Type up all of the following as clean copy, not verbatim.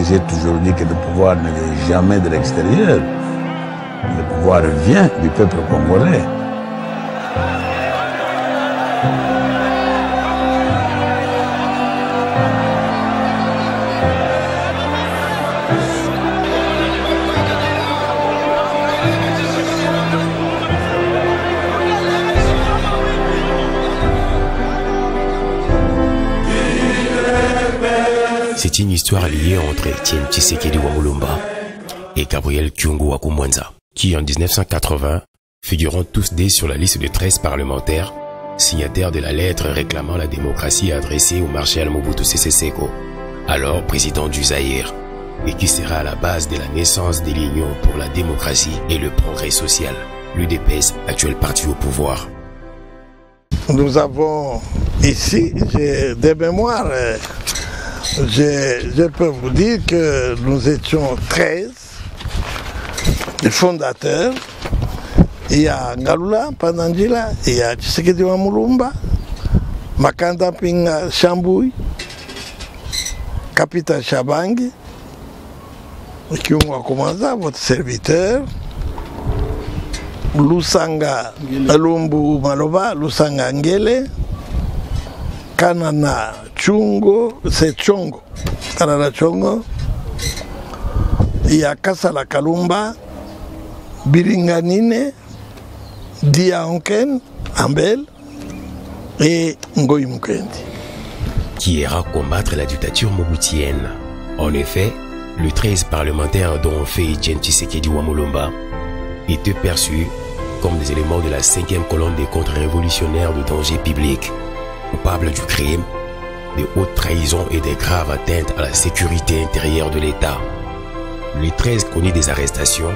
J'ai toujours dit que le pouvoir ne vient jamais de l'extérieur. Le pouvoir vient du peuple congolais. C'est une histoire liée entre Etienne Tshisekedi Wamulumba et Gabriel Kyungu Wakumwanza, qui en 1980 figurant tous deux sur la liste de 13 parlementaires, signataires de la lettre réclamant la démocratie adressée au marshal Mobutu Sese Seko, alors président du Zaïre, et qui sera à la base de la naissance de l'Union pour la démocratie et le progrès social, l'UDPS, actuel parti au pouvoir. Nous avons ici des mémoires. Je peux vous dire que nous étions 13 les fondateurs. Il y a Ngalula Pandangila, il y a Tshisekedi Wamulumba, Makanda Pinga Chambouy, Capitaine Chabangi, Kyungu Wakumwanza, votre serviteur, Lusanga Lumbu Maloba, Lusanga Ngele, Kanana Chungo, c'est Chongo, Kanana Chongo, il y a Kasala Kalumba, Biringanine, Dia Onken, Ambel et Ngoï Mukendi. Qui ira combattre la dictature mobutienne. En effet, les 13 parlementaires dont fait Etienne Tshisekedi Wamulumba étaient perçus comme des éléments de la 5e colonne des contre-révolutionnaires de danger public, coupables du crime, de haute trahison et des graves atteintes à la sécurité intérieure de l'État. Les 13 connus des arrestations,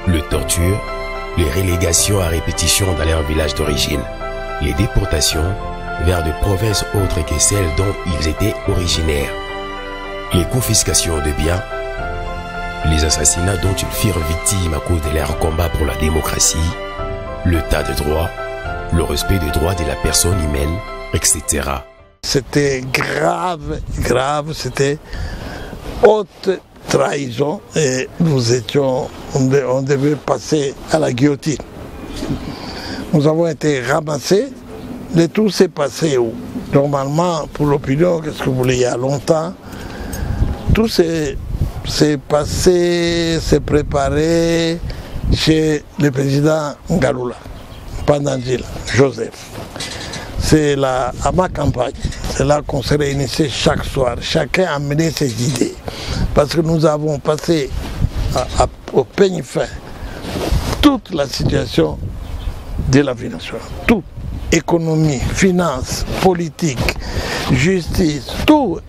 les tortures, les relégations à répétition dans leur village d'origine, les déportations vers des provinces autres que celles dont ils étaient originaires, les confiscations de biens, les assassinats dont ils firent victimes à cause de leur combat pour la démocratie, l'état de droit, le respect des droits de la personne humaine, etc. C'était grave, c'était haute trahison et on devait passer à la guillotine. Nous avons été ramassés, le tout s'est passé où? Normalement, pour l'opinion, qu'est-ce que vous voulez, il y a longtemps, tout s'est passé, s'est préparé chez le président Ngalula, Pandangila, Joseph. C'est là, à ma campagne, c'est là qu'on se réunissait chaque soir. Chacun a mené ses idées. Parce que nous avons passé au peigne fin toute la situation de la vie nationale. Tout. Économie, finance, politique, justice, tout.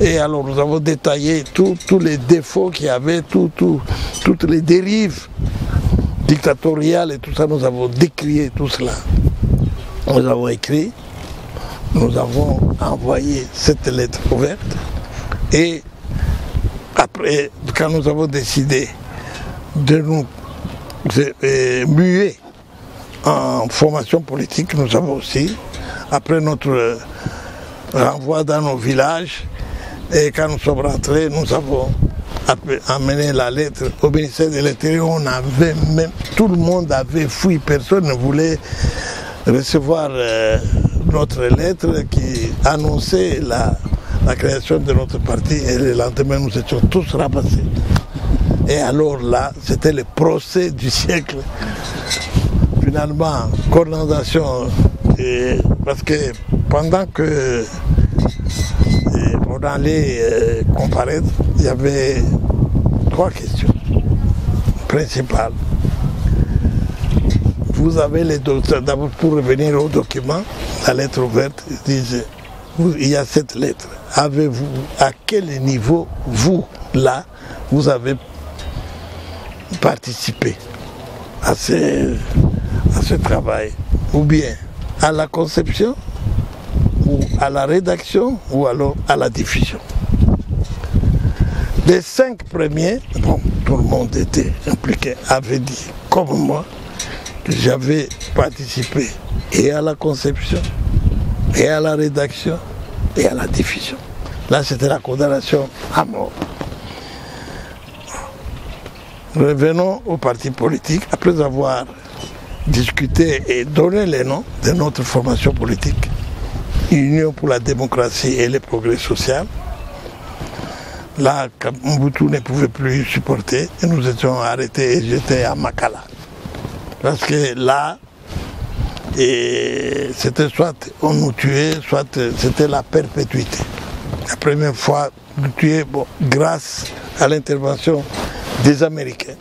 Et alors nous avons détaillé tous les défauts qu'il y avait, toutes les dérives dictatoriales et tout ça, nous avons décrié tout cela. Nous avons écrit, nous avons envoyé cette lettre ouverte et après, quand nous avons décidé de nous muer en formation politique, nous avons aussi, après notre renvoi dans nos villages, et quand nous sommes rentrés, nous avons amené la lettre au ministère de l'Intérieur. On avait même, tout le monde avait fui, personne ne voulait recevoir notre lettre qui annonçait la création de notre parti, et le lendemain nous étions tous ramassés. Et alors là, c'était le procès du siècle. Finalement, condamnation, parce que pendant que on allait comparaître, il y avait 3 questions principales. Vous avez les documents, d'abord pour revenir au document, la lettre ouverte, il y a cette lettre. Avez-vous, à quel niveau, vous, là, vous avez participé à ce travail? Ou bien à la conception, ou à la rédaction, ou alors à la diffusion. Les 5 premiers, bon, tout le monde était impliqué, avait dit, comme moi, que j'avais participé et à la conception, et à la rédaction et à la diffusion. Là, c'était la condamnation à mort. Revenons au parti politique. Après avoir discuté et donné les noms de notre formation politique, Union pour la démocratie et le progrès social, là, Mobutu ne pouvait plus supporter et nous étions arrêtés et j'étais à Makala. Parce que là, c'était soit on nous tuait, soit c'était la perpétuité. La première fois nous tuer, bon, grâce à l'intervention des Américains.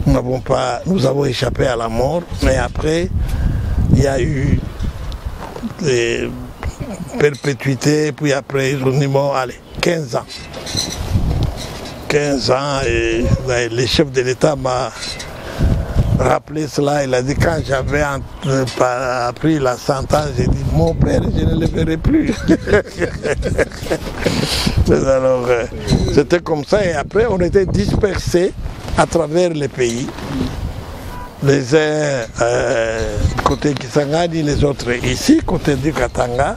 Nous avons échappé à la mort, mais après, il y a eu des perpétuités, puis après, ils ont dit, bon, allez, 15 ans. 15 ans, et le chef de l'État m'a rappelé cela. Il a dit, quand j'avais appris la sentence, j'ai dit, mon père, je ne le verrai plus. Alors, c'était comme ça, et après, on était dispersés à travers les pays. Les uns côté Kisangani, les autres ici, côté du Katanga,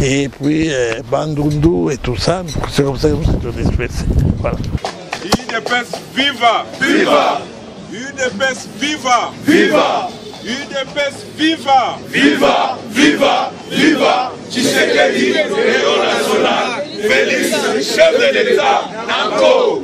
et puis Bandundu et tout ça. C'est comme ça que nous sommes dispersés. Voilà. UDPS viva! Viva! UDPS viva! Viva! UDPS viva! Viva! Viva! Viva! Tshisekedi, héros national! Félix, chef de l'État! Nanko!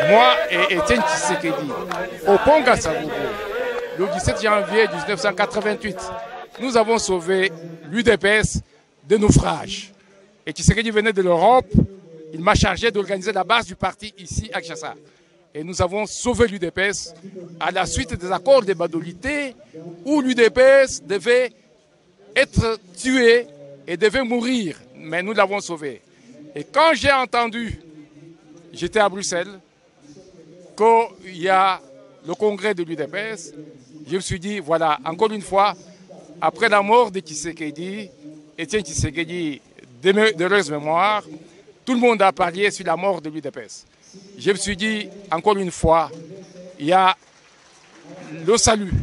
Moi et Étienne Tshisekedi, au pont Gassavubu, le 17 janvier 1988, nous avons sauvé l'UDPS de naufrage. Et Tshisekedi venait de l'Europe, il m'a chargé d'organiser la base du parti ici à Kinshasa. Et nous avons sauvé l'UDPS à la suite des accords de Badolité où l'UDPS devait être tué et devait mourir. Mais nous l'avons sauvé. Et quand j'ai entendu, j'étais à Bruxelles, qu'il y a le congrès de l'UDPS, je me suis dit, voilà, encore une fois, après la mort de Tshisekedi, Étienne Tshisekedi, d'heureuse mémoire, tout le monde a parlé sur la mort de l'UDPS. Je me suis dit, encore une fois, il y a le salut,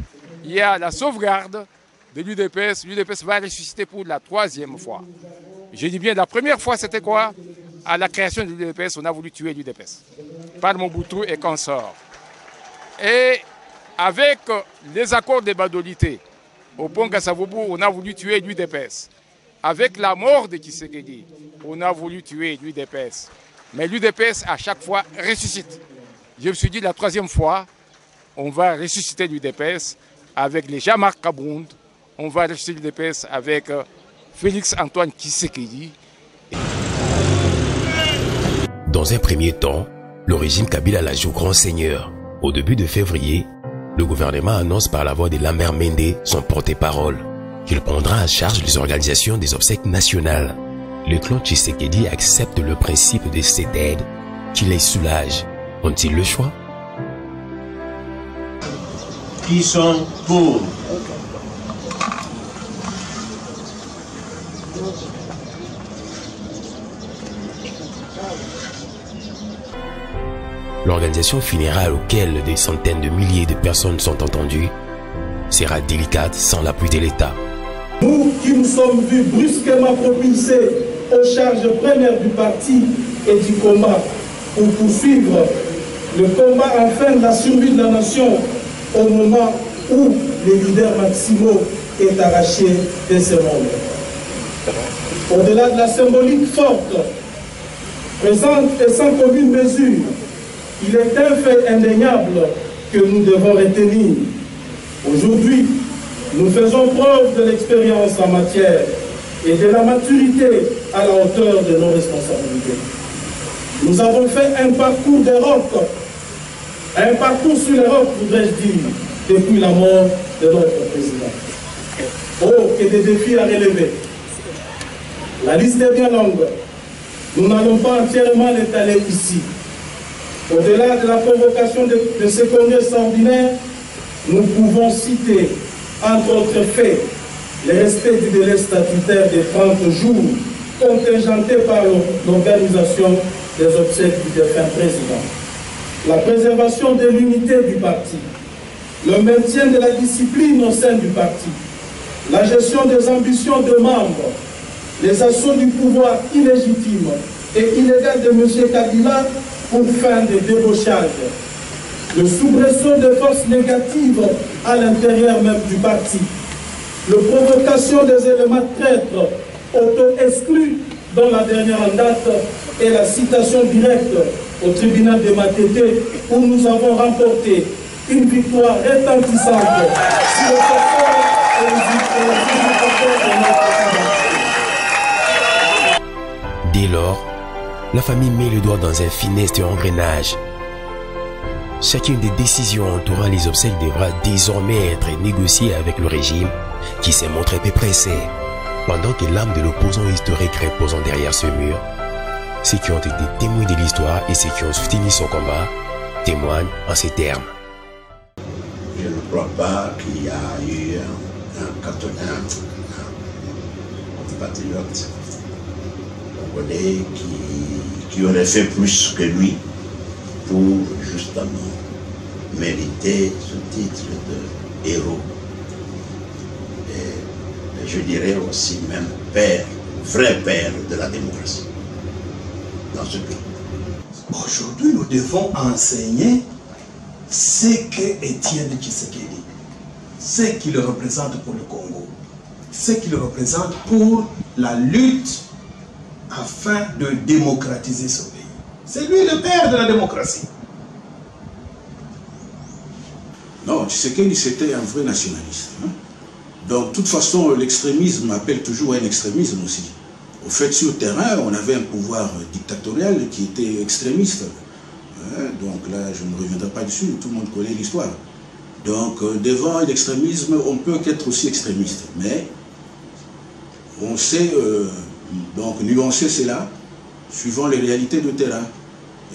il y a la sauvegarde de l'UDPS. L'UDPS va ressusciter pour la 3e fois. Je dis bien, la première fois, c'était quoi? À la création de l'UDPS, on a voulu tuer l'UDPS par Mobutu et consorts. Et avec les accords de Badolité, au pont Gassavubu, on a voulu tuer l'UDPS. Avec la mort de Tshisekedi, on a voulu tuer l'UDPS. Mais l'UDPS, à chaque fois, ressuscite. Je me suis dit, la 3e fois, on va ressusciter l'UDPS avec les Jean-Marc Kabound, on va ressusciter l'UDPS avec Félix Antoine Tshisekedi. Dans un premier temps, le régime Kabila la joue grand seigneur. Au début de février, le gouvernement annonce par la voix de Lambert Mende, son porte-parole, qu'il prendra en charge les organisations des obsèques nationales. Le clan Tshisekedi accepte le principe de cette aide qui les soulage. Ont-ils le choix? Qui sont pour? L'organisation funéraire auquel des centaines de milliers de personnes sont entendues sera délicate sans l'appui de l'État. Nous qui nous sommes vus brusquement propulsés aux charges premières du parti et du combat pour poursuivre le combat enfin de la survie de la nation au moment où le leader Maximo est arraché de ce monde. Au-delà de la symbolique forte, présente et sans commune mesure, il est un fait indéniable que nous devons retenir. Aujourd'hui, nous faisons preuve de l'expérience en matière et de la maturité à la hauteur de nos responsabilités. Nous avons fait un parcours de rock, un parcours sur les rocs, voudrais-je dire, depuis la mort de notre président. Oh, que des défis à relever. La liste est bien longue. Nous n'allons pas entièrement l'étaler ici. Au-delà de la convocation de ce congrès extraordinaire, nous pouvons citer, entre autres faits, le respect du délai statutaire de 30 jours contingenté par l'organisation des obsèques du défunt président, la préservation de l'unité du parti, le maintien de la discipline au sein du parti, la gestion des ambitions de membres, les assauts du pouvoir illégitime et illégal de M. Kabila pour fin de débauchage, le soubresaut de forces négatives à l'intérieur même du parti, la provocation des éléments traîtres auto-exclus dans la dernière en date et la citation directe au tribunal de Matete où nous avons remporté une victoire retentissante sur le secteur et les usurpateurs de notre pays. Dès lors, la famille met le doigt dans un funeste engrenage. Chacune des décisions entourant les obsèques devra désormais être négociée avec le régime qui s'est montré peu pressé. Pendant que l'âme de l'opposant historique reposant derrière ce mur, ceux qui ont été témoins de l'histoire et ceux qui ont soutenu son combat témoignent en ces termes. Je ne crois pas qu'il y a eu un compatriote congolais qui aurait fait plus que lui pour justement mériter ce titre de héros. Et je dirais aussi même père, vrai père de la démocratie dans ce pays. Aujourd'hui, nous devons enseigner ce que Étienne Tshisekedi, ce qu'il représente pour le Congo, ce qu'il représente pour la lutte afin de démocratiser ce pays. C'est lui le père de la démocratie. Non, Tshisekedi c'était un vrai nationaliste. Hein? Donc, de toute façon, l'extrémisme appelle toujours un extrémisme aussi. Au fait, sur le terrain, on avait un pouvoir dictatorial qui était extrémiste. Hein? Donc là, je ne reviendrai pas dessus, tout le monde connaît l'histoire. Donc, devant l'extrémisme, on peut qu'être aussi extrémiste. Mais on sait donc nuancer cela suivant les réalités de terrain.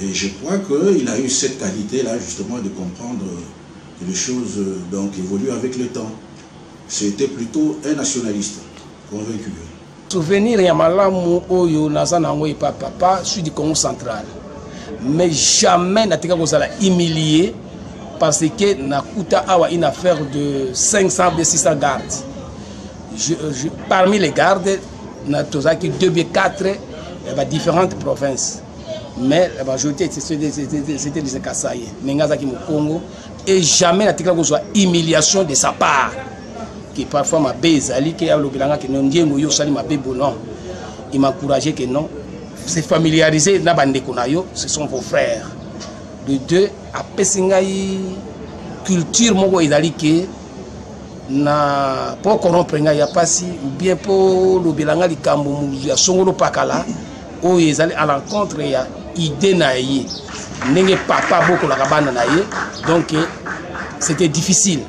Et je crois qu'il a eu cette qualité-là, justement, de comprendre que les choses donc, évoluent avec le temps. C'était plutôt un nationaliste convaincu. Souvenir Yamalamu Oyo Nazanango et papa, je suis du Congo central. Mais jamais Natika Gozala humilié parce que Nakuta a une affaire de 500 à 600 gardes. Parmi les gardes, Natozaki 2 et 4 différentes provinces. Mais la majorité c'était des Kasaï, Nengazaki Congo. Et jamais Natika Gozala humiliation de sa part. Qui parfois m'a baisé, qui a l'obélanga que non Dieu nous sali m'a bébo non. Il m'a encouragé que non. C'est familiarisé na bande konayo, ce sont vos frères. De deux a pesingai culture moko ezali que na pour corrompre ya pasi ou bien pour l'obélanga likambo ya songolo pakala o ezali à l'encontre ya idée na ye. Ndenge papa boko la kabana na ye. Donc c'était difficile.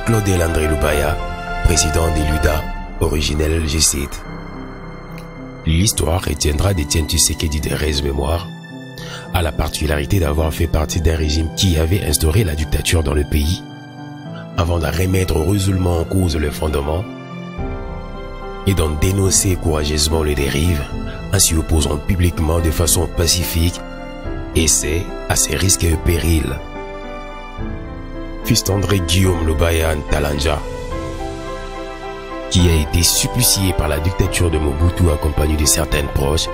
Claudel André Lubaya, président des Luda, originel, je cite. L'histoire retiendra d'Étienne Tshisekedi de Rez Mémoire à la particularité d'avoir fait partie d'un régime qui avait instauré la dictature dans le pays avant de remettre résolument en cause le fondement et d'en dénoncer courageusement les dérives en s'y opposant publiquement de façon pacifique et c'est à ses risques et périls. Fils d'André Guillaume Lubaya Ntalanja, qui a été supplicié par la dictature de Mobutu accompagné de certaines proches,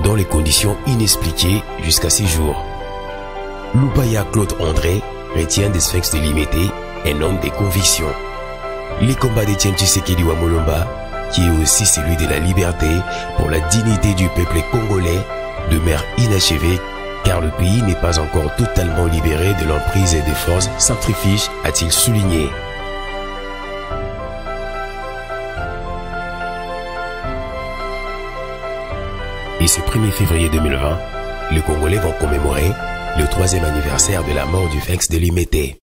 dans les conditions inexpliquées jusqu'à ces jours. Lubaya Claude André retient des Sphinx délimités un homme des convictions. Les combats d'Étienne Tshisekedi Wamolomba, qui est aussi celui de la liberté pour la dignité du peuple congolais, demeure inachevé car le pays n'est pas encore totalement libéré de l'emprise des forces centrifuges, a-t-il souligné. Et ce 1er février 2020, les Congolais vont commémorer le 3e anniversaire de la mort du Sphinx délimité.